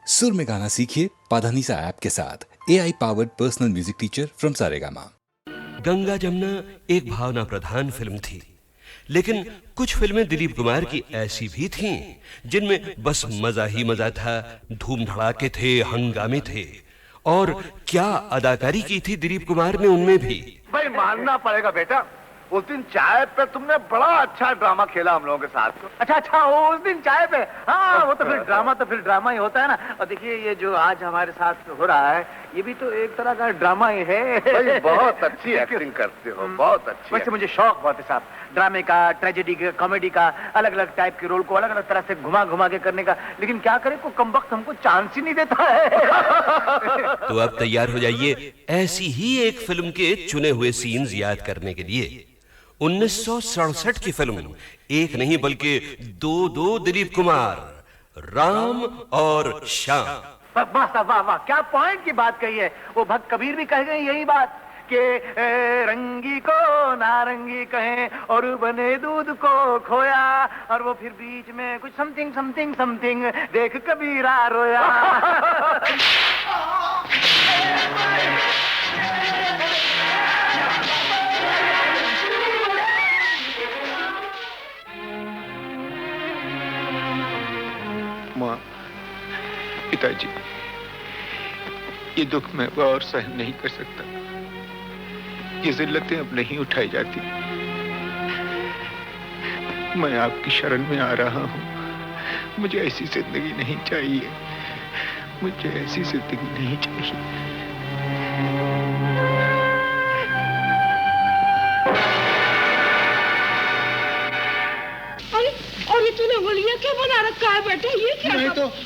सुर में गाना सीखिए पाधानीसा ऐप के साथ। AI powered personal music teacher from Saregama. Ganga Jamuna एक भावना प्रधान फिल्म थी, लेकिन कुछ फिल्में दिलीप कुमार की ऐसी भी थीं जिनमें बस मजा ही मजा था, धूम धड़ाके थे, हंगामे थे। और क्या अदाकारी की थी दिलीप कुमार ने उनमें भी। भाई मानना पड़ेगा बेटा, उस दिन चाय पे तुमने बड़ा अच्छा ड्रामा खेला हम लोगों के साथ। अच्छा उस दिन चाय पे, हाँ वो तो फिर ड्रामा ही होता है ना। और देखिए ये जो आज हमारे साथ हो रहा है ये भी तो एक तरह का ड्रामा ही है। भाई बहुत अच्छी एक्टिंग करते हो, बहुत अच्छी। वैसे मुझे शौक बहुत है साहब, ड्रामे का, ट्रेजेडी का, कॉमेडी का, अलग अलग टाइप के रोल को अलग अलग तरह से घुमा घुमा के करने का। लेकिन क्या करें, को कम वक्त हमको चांस ही नहीं देता है। तो अब तैयार हो जाइए ऐसी ही एक फिल्म के चुने हुए सीन्स याद करने के लिए। 1967 की फिल्म, एक नहीं बल्कि दो दिलीप कुमार, राम और श्याम। वाह वाह वाह, क्या पॉइंट की बात कही है। वो भक्त कबीर भी कह गए यही बात कि रंगी को नारंगी कहें और बने दूध को खोया, और वो फिर बीच में कुछ समथिंग समथिंग समथिंग देख कबीरा रोया। माँ, पिताजी, ये दुख मैं और सहन नहीं कर सकता। ये जिल्लतें अब नहीं उठाई जाती। मैं आपकी शरण में आ रहा हूँ। मुझे ऐसी जिंदगी नहीं चाहिए, मुझे ऐसी जिंदगी नहीं चाहिए। तूने बोलिए क्या बना रखा है बेटा, ये क्या?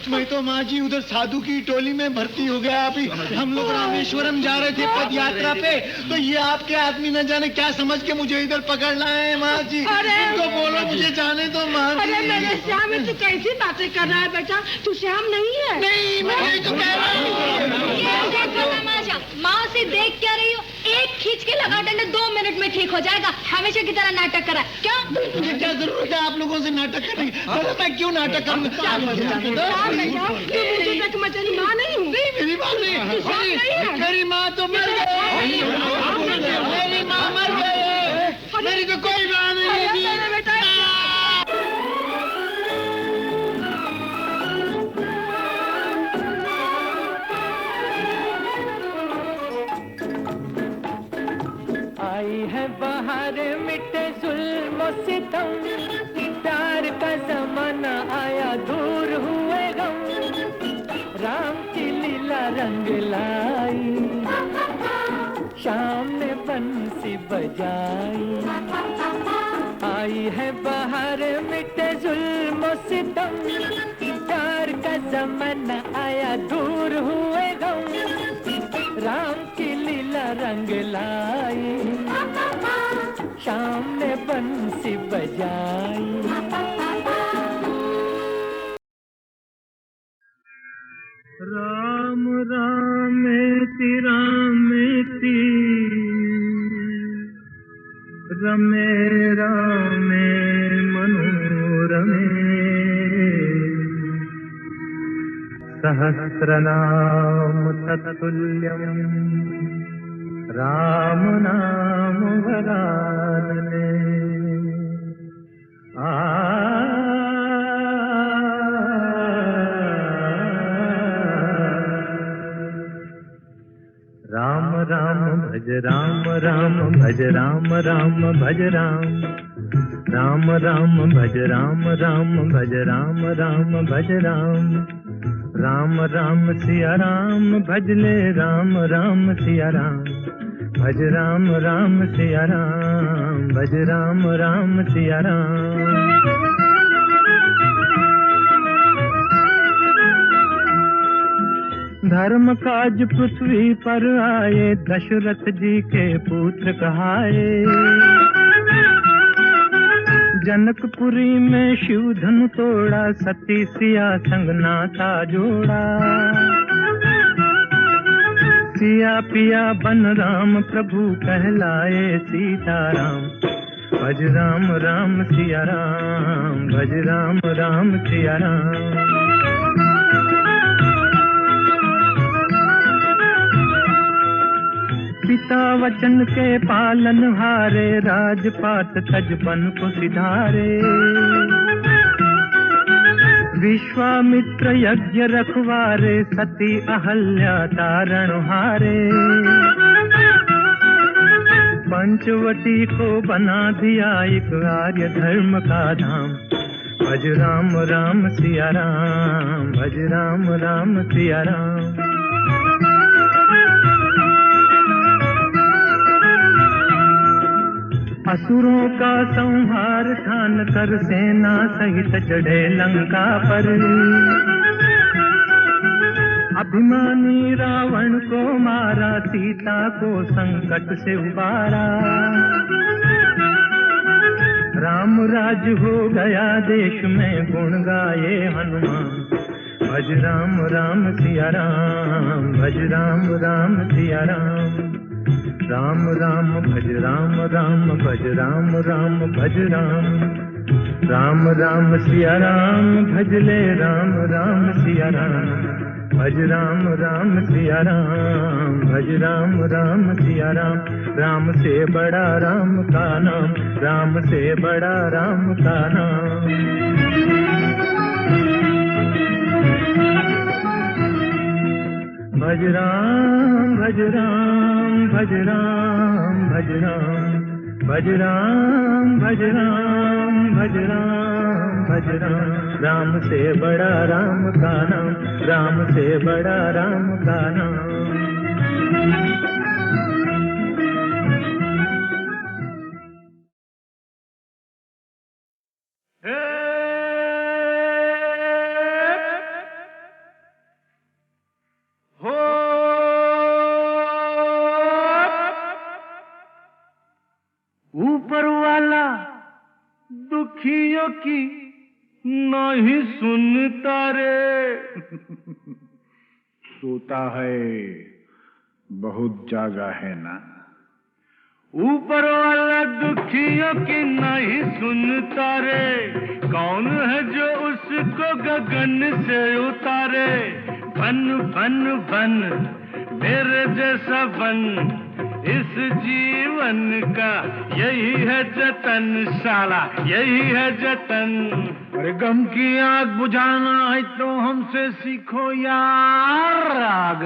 मैं तो माँ जी उधर साधु की टोली में भर्ती हो गया। अभी हम लोग रामेश्वरम जा रहे थे पद यात्रा पे, तो ये आपके आदमी न जाने क्या समझ के मुझे इधर पकड़ लाए हैं माँ जी। तो बोलो मुझे जाने दो माँ जी। अरे मेरे श्याम, तू कैसी बातें कर रहा है बेटा? तू श्याम नहीं है। नहीं, मैं तो कह रहा हूँ। माँ से देख क्या रही हो? एक खींच के लगा डंडे 2 मिनट में ठीक हो जाएगा। हमेशा की तरह नाटक करा क्या? मुझे क्या जरूरत है आप लोगों से नाटक करने की? मैं क्यों नाटक करूंगा? मेरी माँ नहीं हूँ। मेरी माँ नहीं, मेरी माँ तो मर गई। मेरी माँ मर गई, मेरी तो कोई माँ नहीं थी। आई है बाहर मिटे जुल्म सितम, प्यार का जमाना आया दूर हुए गम, राम की लीला रंग लाई, शाम ने बंसी बजाई। आई है बाहर मिटे जुल्म सितम, प्यार का जमाना आया दूर हुए गम, राम की लीला रंग लाई, शाम ने बंसी बजाई। राम रामेति रामेति रमे रामे मनोरमे, सहस्रनाम तत्तुल्यम् राम नाम वरानने। राम राम भज राम राम भज राम राम भज राम, राम राम भज राम राम भज राम राम भज राम, राम राम सिया राम भज ले राम राम सिया राम, भज राम राम सिया राम, भज राम राम सिया राम। धर्म काज पृथ्वी पर आए, दशरथ जी के पुत्र कहाए, जनकपुरी में शिव धनु तोड़ा, सती सिया संग नाता जोड़ा, सिया पिया बन राम प्रभु कहलाए सीताराम, भज राम राम सिया राम, भज राम राम सिया राम। वचन के पालन हारे, राजपाट तजबन को सिधारे। विश्वामित्र यज्ञ रखवारे, सती अहल्या तारण हारे। पंचवटी को बना दिया एक आर्य धर्म का धाम। भज राम राम सिया राम, भज राम राम सिया राम। असुरों का संहार ठान कर सेना सहित चढ़े लंका पर। अभिमानी रावण को मारा, सीता को संकट से उबारा। राम राज हो गया देश में, गुण गाए हनुमान। भज राम राम सिया राम, भज राम राम सिया राम। राम राम भज राम राम, भज राम राम भज राम। राम राम सिया राम, भज ले राम राम सिया राम। भज राम राम सिया राम, भज राम राम सिया राम। राम से बड़ा राम का नाम, राम से बड़ा राम का नाम। भज राम भज राम, भज राम भज राम। भज राम भज राम, भज राम भज राम। राम से बड़ा राम का नाम, राम से बड़ा राम का नाम। ऊपर वाला दुखियों की नहीं सुनता रे। सोता है बहुत जागा है ना। ऊपर वाला दुखियों की नहीं सुनता रे। कौन है जो उसको गगन से उतारे। बन बन बन मेरे जैसा बन, इस जीवन का यही है जतन साला, यही है जतन। अरे गम की आग बुझाना है तो हमसे सीखो यार। आग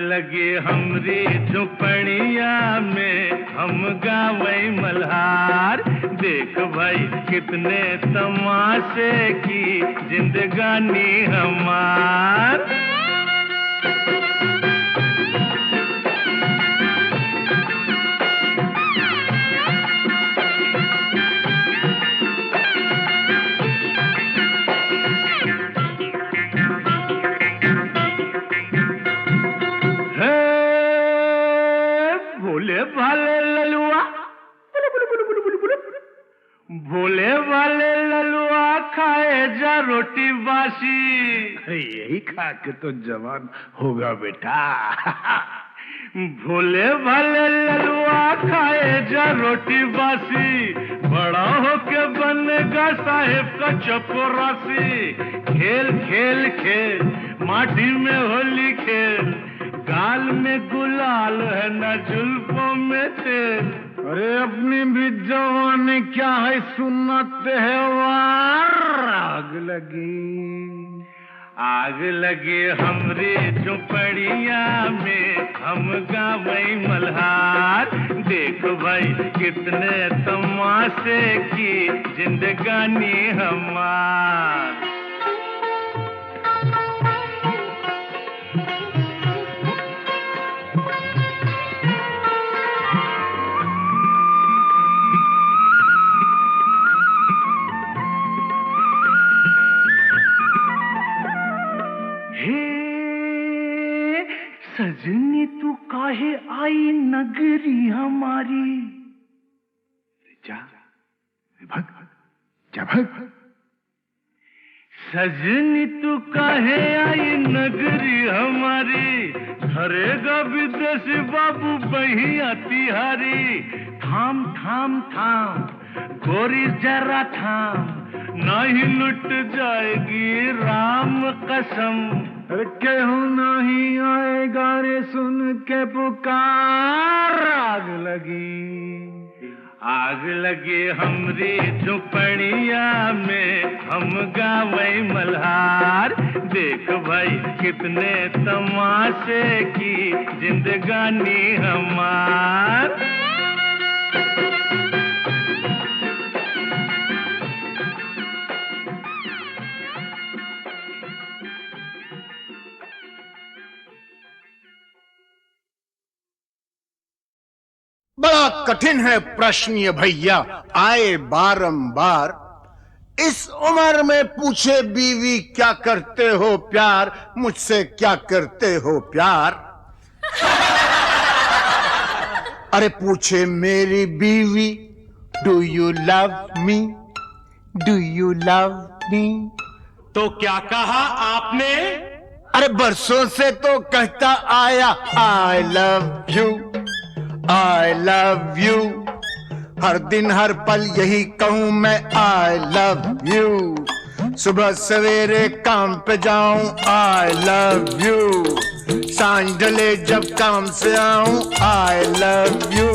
लगी हमरी झुपड़िया में, हम गावे मल्हार। देख भाई कितने तमाशे की जिंदगानी हमार। भोले वाले ललुआ खाए जा रोटी बासी। यही खा के तो जवान होगा बेटा। भोले वाले ललुआ खाए जा रोटी बासी। बड़ा होके बनेगा साहेब का चपरासी। खेल खेल खेल माटी में होली खेल। गाल में गुलाल है न जुल्फों में तेल। अरे अपनी भी जवानी क्या है सुन्नत है वार। आग लगी हमरी झुपड़िया में, हम गावे मल्हार। देख भाई कितने तमाशे की जिंदगानी हमार। सजनी तू काहे आई नगरी हमारी। जा भग जा भग। सजनी तू काहे आई नगरी हमारी। धरेगा विदेशी बाबू बहिया तिहारी। थाम थाम थाम गोरी जरा थाम, नहीं लुट जाएगी राम कसम। केहू नहीं आएगा रे सुन के पुकार। आग लगी हमरी झुपड़िया में, हम गावे मल्हार। देख भाई कितने तमाशे की जिंदगानी हमार। बड़ा कठिन है प्रश्न ये भैया, आए बारंबार। इस उम्र में पूछे बीवी क्या करते हो प्यार, मुझसे क्या करते हो प्यार। अरे पूछे मेरी बीवी, do you love me, do you love me. तो क्या कहा आपने? अरे बरसों से तो कहता आया I love you, I love you। हर दिन हर पल यही कहूं मैं I love you। सुबह सवेरे काम पे जाऊं I love you। सांझ ढले जब काम से आऊं I love you।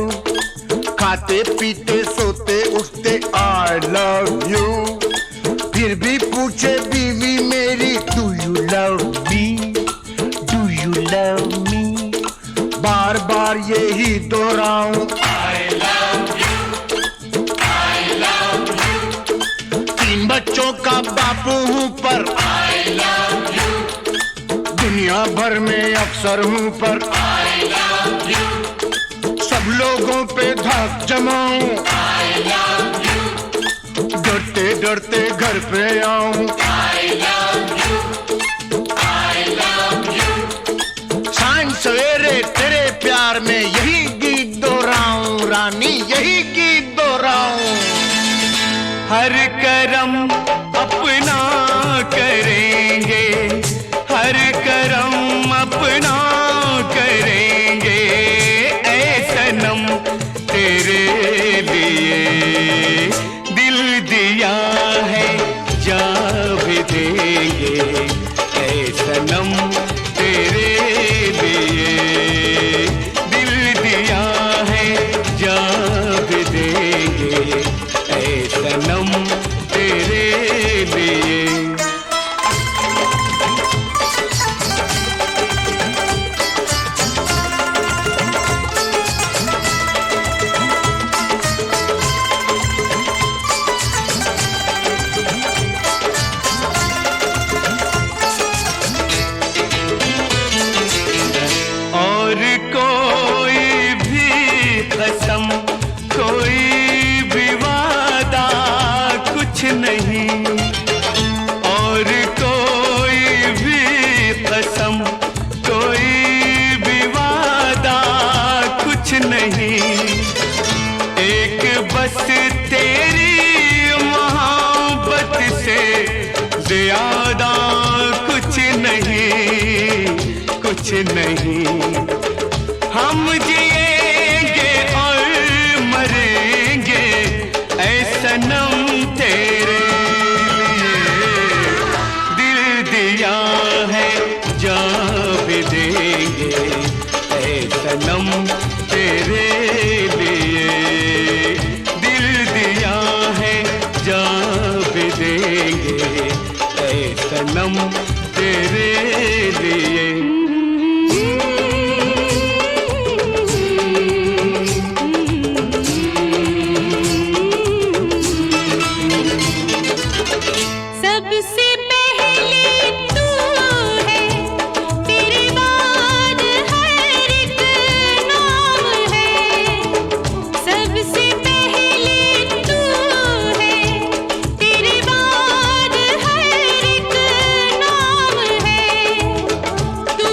खाते पीते सोते उठते I love you। फिर भी पूछे बीवी मेरी do you love me, do you love me। बार बार यही दोहराऊं I love you, I love you। 3 बच्चों का बापू हूं पर I love you। दुनिया भर में अफसर हूं पर I love you। सब लोगों पे धाक जमाऊं I love you। डरते डरते घर पे आऊं I love you, I love you। सांझ सवेरे तेरे प्यार में यही गीत दोहराऊं रानी, यही गीत दोहराऊं। हर करम अपना करेंगे, हर करम अपना करेंगे। ऐ सनम तेरे लिए दिल दिया है, जा भी देंगे। ऐ सनम तेरे सनम तेरे लिए। और कोई भी कसम, कोई नहीं, और कोई भी कसम, कोई भी वादा कुछ नहीं। एक बस तेरी मोहब्बत से ज्यादा कुछ नहीं, कुछ नहीं। हम जिएंगे और मरेंगे ऐ सनम तेरे लिए। दिल दिया है, जा भी देंगे ऐ सनम तेरे लिए। दिल दिया है, जा भी देंगे ऐ सनम तेरे लिए। तू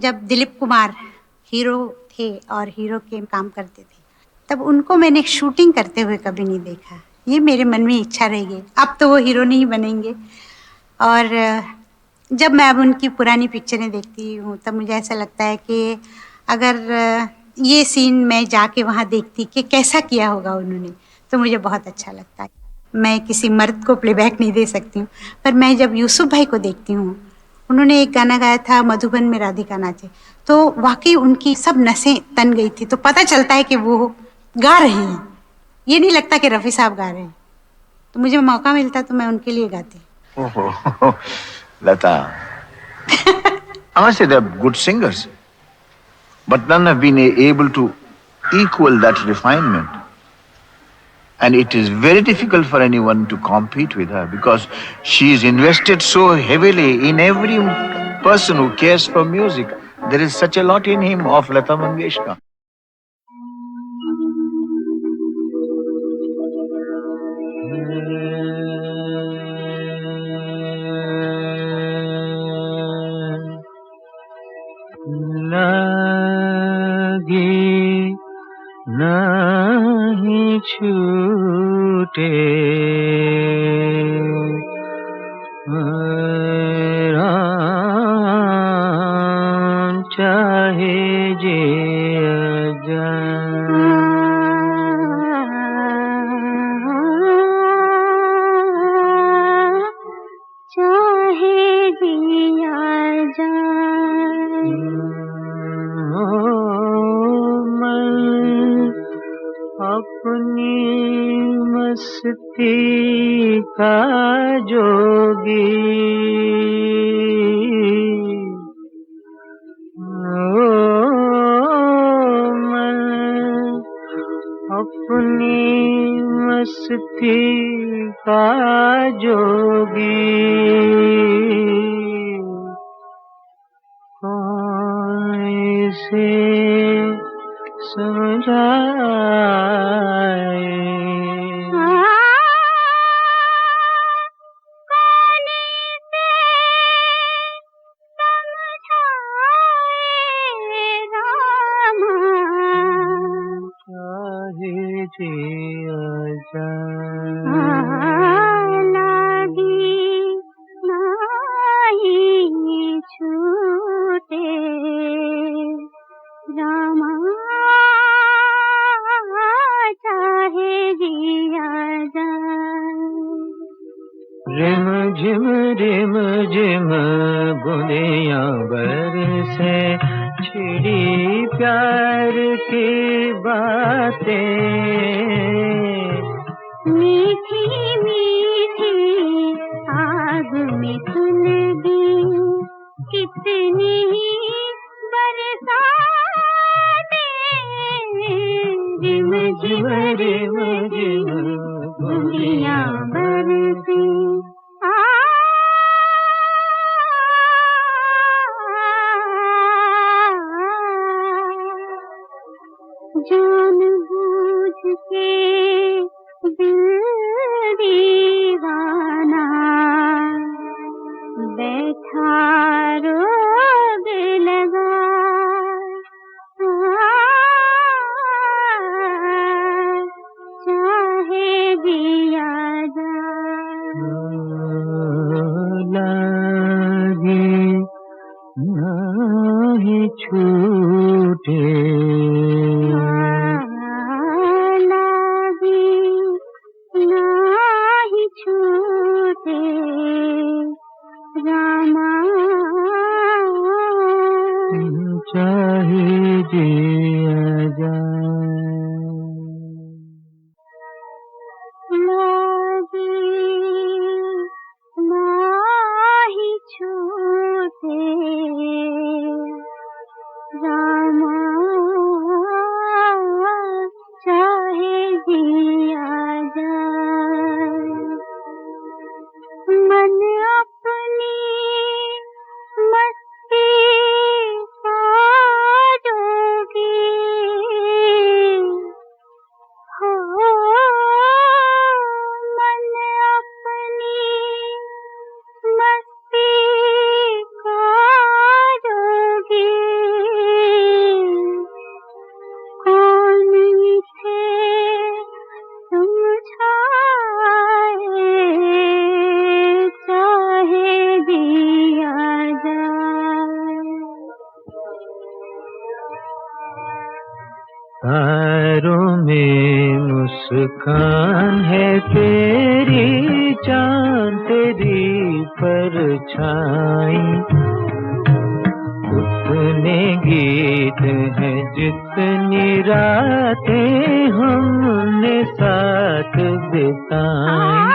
जब दिलीप कुमार हीरो थे और हीरो के काम करते थे, तब उनको मैंने शूटिंग करते हुए कभी नहीं देखा। ये मेरे मन में इच्छा रह गई। अब तो वो हीरो नहीं बनेंगे। और जब मैं अब उनकी पुरानी पिक्चरें देखती हूँ तब मुझे ऐसा लगता है कि अगर ये सीन मैं जाके वहाँ देखती कि कैसा किया होगा उन्होंने, तो मुझे बहुत अच्छा लगता है। मैं किसी मर्द को प्लेबैक नहीं दे सकती हूँ, पर मैं जब यूसुफ भाई को देखती हूँ, उन्होंने एक गाना गाया था मधुबन में राधिका नाचे, तो वाकई उनकी सब नसें तन गई थी। तो पता चलता है कि वो गा रहे हैं, ये नहीं लगता कि रफ़ी साहब गा रहे हैं। तो मुझे मौका मिलता तो मैं उनके लिए गाती। ओहो, लता, I must say they're good singers, but none have been able to equal that refinement. And it is very difficult for anyone to compete with her because she's invested so heavily in every person who cares for music. There is such a lot in him of Lata Mangeshkar. लागी नहीं छूटे राम चाहे जे चाहे जिया अपनी मस्ती का जोगी मैं अपनी मस्ती का जोगी कौन से समझाए रिम झिम बूंदियां बरसे छिड़ी प्यार की बातें मीठी मीठी आग में सुलगी कितनी बरसातें रिम झिम बूंदियां बरसे जान बूझ के दिल दीवाना बैठा रोग लगा चाहे दिया लागे नहीं छूटे चाहे जिया जाए लागे नाही छूटे रामा चाहे जिया जाए मन अपनी मस्ती का जोगी तारों में मुस्कान है तेरी, चांद तेरी परछाई, उतने गीत हैं जितनी रातें हमने साथ बिताई।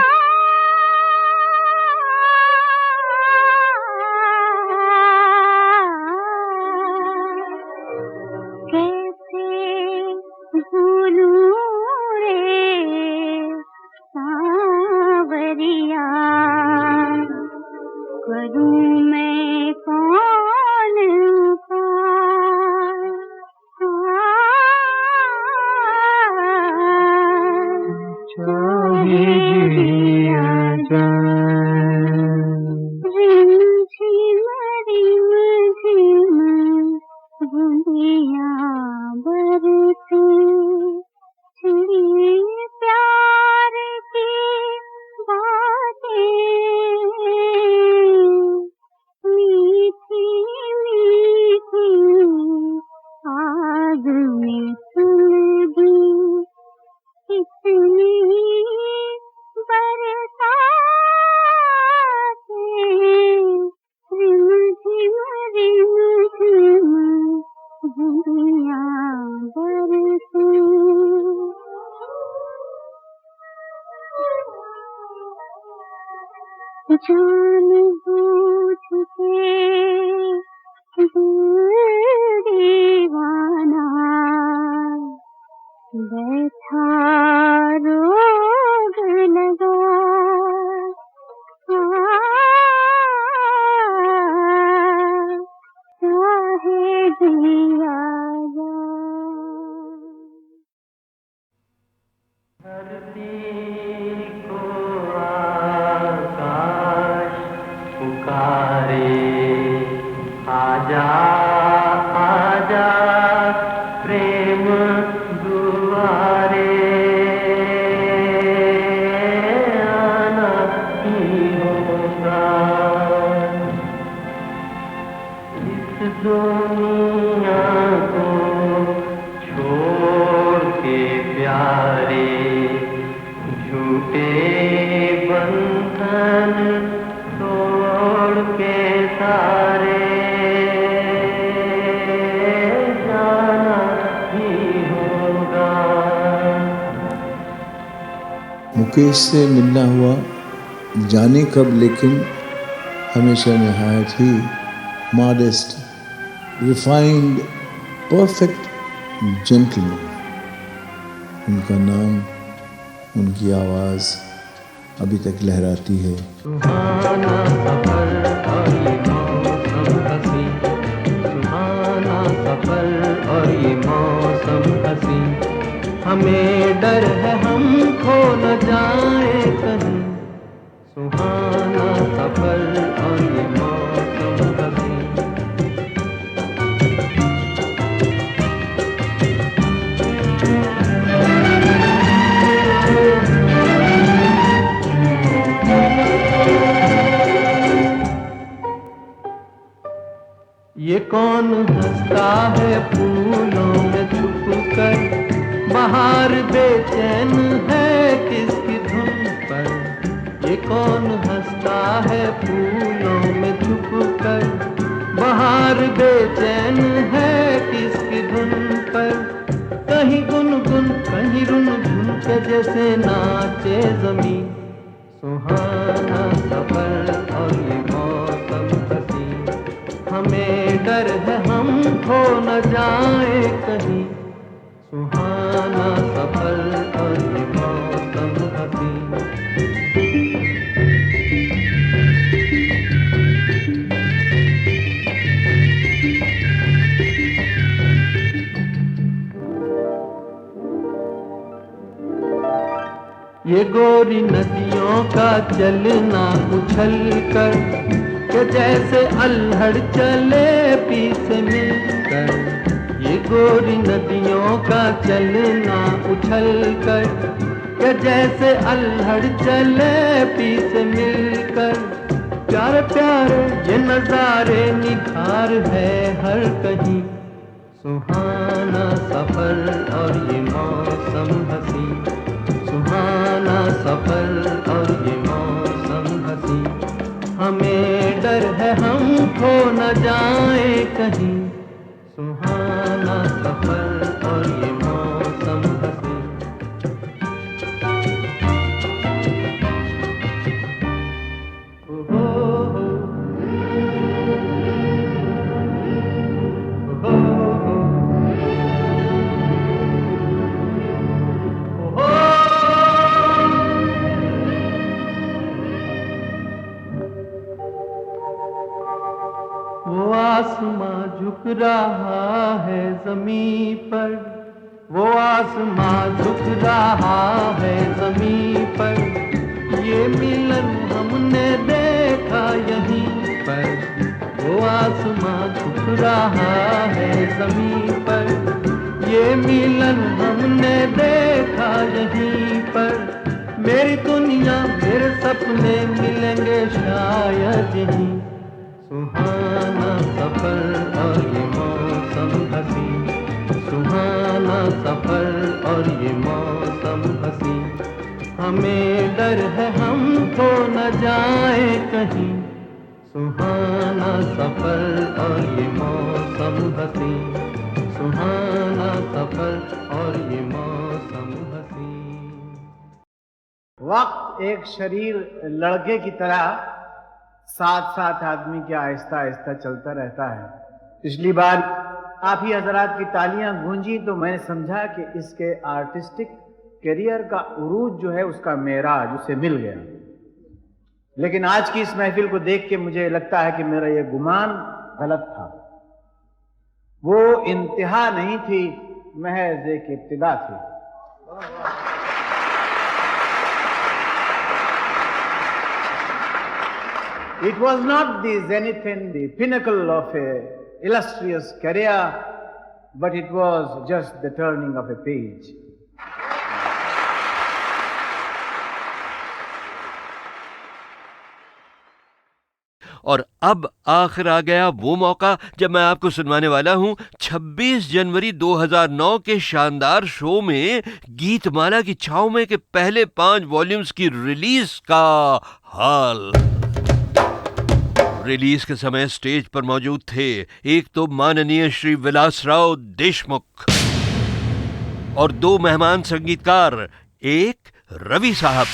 जान बूझ के दीवाना बैठा रोग लगा, चाहे दिया आजा आजा प्रेम दुआरे, आना ही होगा इस दुनिया को छोड़ के प्यारे, झूठे बंधन तोड़ के सारे मुकेश से मिलना हुआ जाने कब, लेकिन हमेशा निहायत ही मॉडेस्ट, रिफाइंड, परफेक्ट जेंटलमैन। उनका नाम, उनकी आवाज़ अभी तक लहराती है। सुहाना सफर और ये मौसम हसी, सुहाना सफर और ये मौसम हसी, हमें डर है हम खो न जाए कहीं, सुहाना सफर और ये मौसम हसी। ये कौन हंसता है फूलों में छुप कर, बाहर बेचैन है किसकी धुन पर। ये कौन हंसता है फूलों में छुप कर, बाहर बेचैन है किसकी धुन पर। कहीं गुनगुन कहीं रुनझुन के जैसे नाचे जमीन, सुहाना सफर और ये मौसम हसी, हमें डर है हम खो न जाए कहीं, सुहाना सफर और ये मौसम हसी। ये गोरी नदियों का चलना उछल कर, के जैसे अल्हड़ चले पीछे मिलकर। ये गोरी नदियों का चलना उछल कर, के जैसे अल्हड़ चले पीछे मिलकर। प्यारे प्यारे ये नजारे निखार है हर कहीं, सुहाना सफर और ये मौसम हंसी, सुहाना सफर और ये मौसम हंसी, हमें डर है हम खो न जाए कहीं, सुहाना सफर और ये मौसम हंसी। वो आसमां झुक रहा है ज़मीं पर, वो आसमां झुक रहा है ज़मीं पर, ये मिलन हमने देखा यहीं पर, वो आसमां झुक रहा है ज़मीं पर, ये मिलन हमने देखा यहीं पर, मेरी दुनिया मेरे सपने मिलेंगे शायद यहीं, सुहाना सफर और ये मौसम हंसी, सुहाना सफर और ये मौसम हंसी, हमें डर है हम खो न जाए कहीं, सुहाना सफर और ये मौसम हंसी, सुहाना सफर और ये मौसम हंसी। वक्त एक शरीर लड़के की तरह साथ साथ आदमी के आहिस्ता आहिस्ता चलता रहता है। पिछली बार आप ही हजरात की तालियां गूंजी तो मैंने समझा कि इसके आर्टिस्टिक करियर का उरूज जो है उसका मेराज उसे मिल गया, लेकिन आज की इस महफिल को देख के मुझे लगता है कि मेरा यह गुमान गलत था। वो इंतहा नहीं थी, महज एक इब्तिदा थी। It was not the zenith and the pinnacle of a illustrious career, but it was just the turning of a page. और अब आखिर आ गया वो मौका जब मैं आपको सुनवाने वाला हूं 26 जनवरी 2009 के शानदार शो में गीतमाला की छाव में के पहले 5 वॉल्यूम्स की रिलीज का हाल। रिलीज के समय स्टेज पर मौजूद थे एक तो माननीय श्री विलासराव देशमुख और 2 मेहमान संगीतकार, एक रवि साहब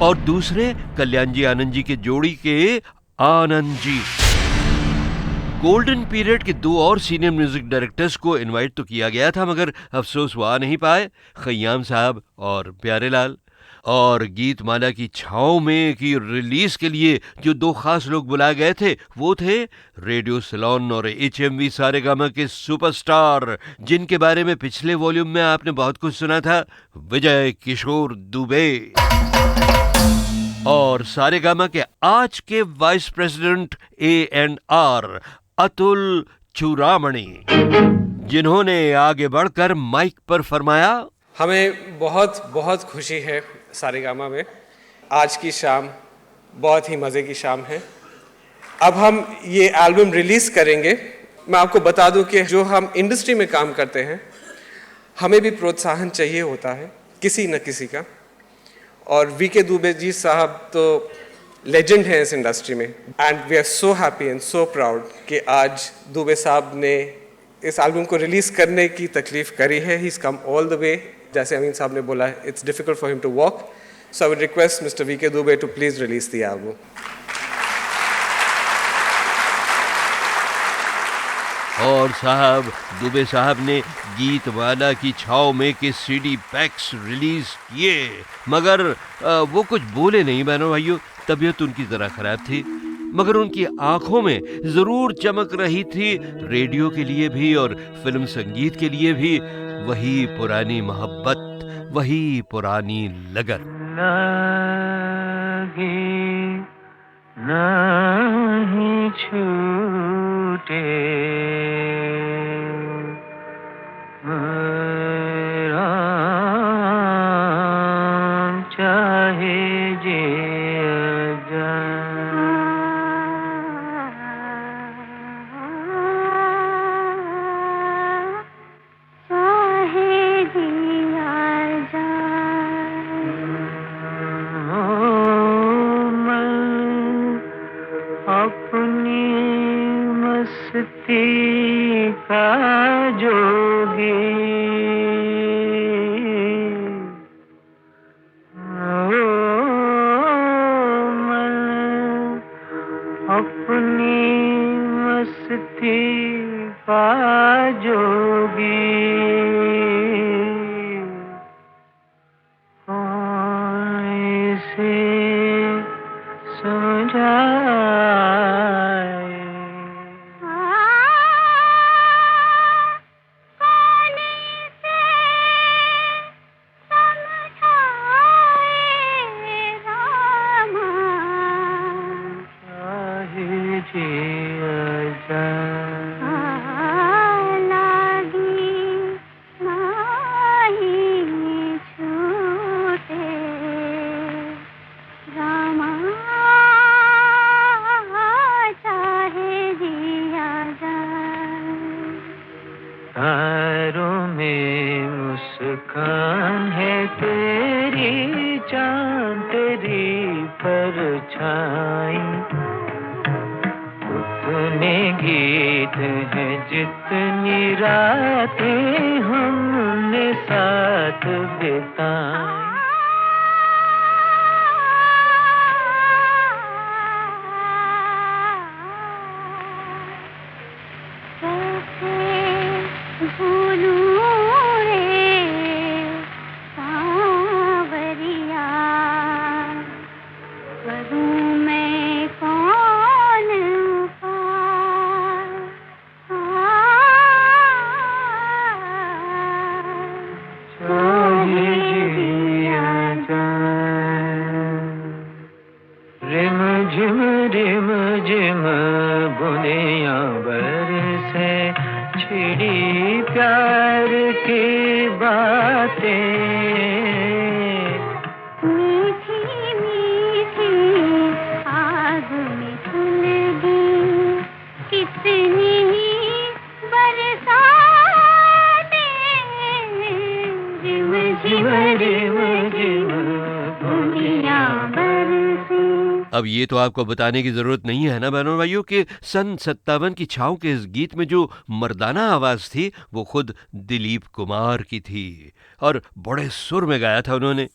और दूसरे कल्याण जी आनंद जी के जोड़ी के आनंद जी। गोल्डन पीरियड के 2 और सीनियर म्यूजिक डायरेक्टर्स को इनवाइट तो किया गया था, मगर अफसोस वो आ नहीं पाए, खय्याम साहब और प्यारेलाल। और गीतमाला की छाव में की रिलीज के लिए जो 2 खास लोग बुलाए गए थे वो थे रेडियो सिलोन और HMV सारेगामा के सुपरस्टार, जिनके बारे में पिछले वॉल्यूम में आपने बहुत कुछ सुना था, विजय किशोर दुबे। और सारेगामा के आज के वाइस प्रेसिडेंट A&R अतुल चूड़ामणि, जिन्होंने आगे बढ़कर माइक पर फरमाया, हमें बहुत बहुत खुशी है सारेगामा में। आज की शाम बहुत ही मज़े की शाम है। अब हम ये एल्बम रिलीज़ करेंगे। मैं आपको बता दूं कि जो हम इंडस्ट्री में काम करते हैं हमें भी प्रोत्साहन चाहिए होता है किसी न किसी का, और वीके दुबे जी साहब तो लेजेंड हैं इस इंडस्ट्री में, and we are so happy and so proud कि आज दुबे साहब ने इस एल्बम को रिलीज़ करने की तकलीफ़ करी है। He is come all the way. जैसे अमीन साहब ने बोला, it's difficult for him to walk, so I would request mister VK Dubey to please release the album. और साहब दुबे साहब ने गीतमाला की छाव में के CD पैक्स रिलीज किए, मगर वो कुछ बोले नहीं बहनों भाइयों, तबीयत उनकी जरा खराब थी, मगर उनकी आंखों में जरूर चमक रही थी रेडियो के लिए भी और फिल्म संगीत के लिए भी वही पुरानी मोहब्बत, वही पुरानी लगन। लागे नहीं छूटे चाहे जे अपनी मस्ती बाजोगी कौन इसे समझाए तारों में मुस्कान है तेरी चांद तेरी परछाई उतने गीत हैं जितनी रातें हमने साथ बिताई रिम झिम बुनियां बरसे छिड़ी प्यार की बातें मीठी मीठी आग में सुलगी कितनी बरसातें रिम झिम बुनियां बरसे। अब ये तो आपको बताने की जरूरत नहीं है ना बहनों भाइयों कि सन 57 की छाँव के इस गीत में जो मर्दाना आवाज थी वो खुद दिलीप कुमार की थी और बड़े सुर में गाया था उन्होंने।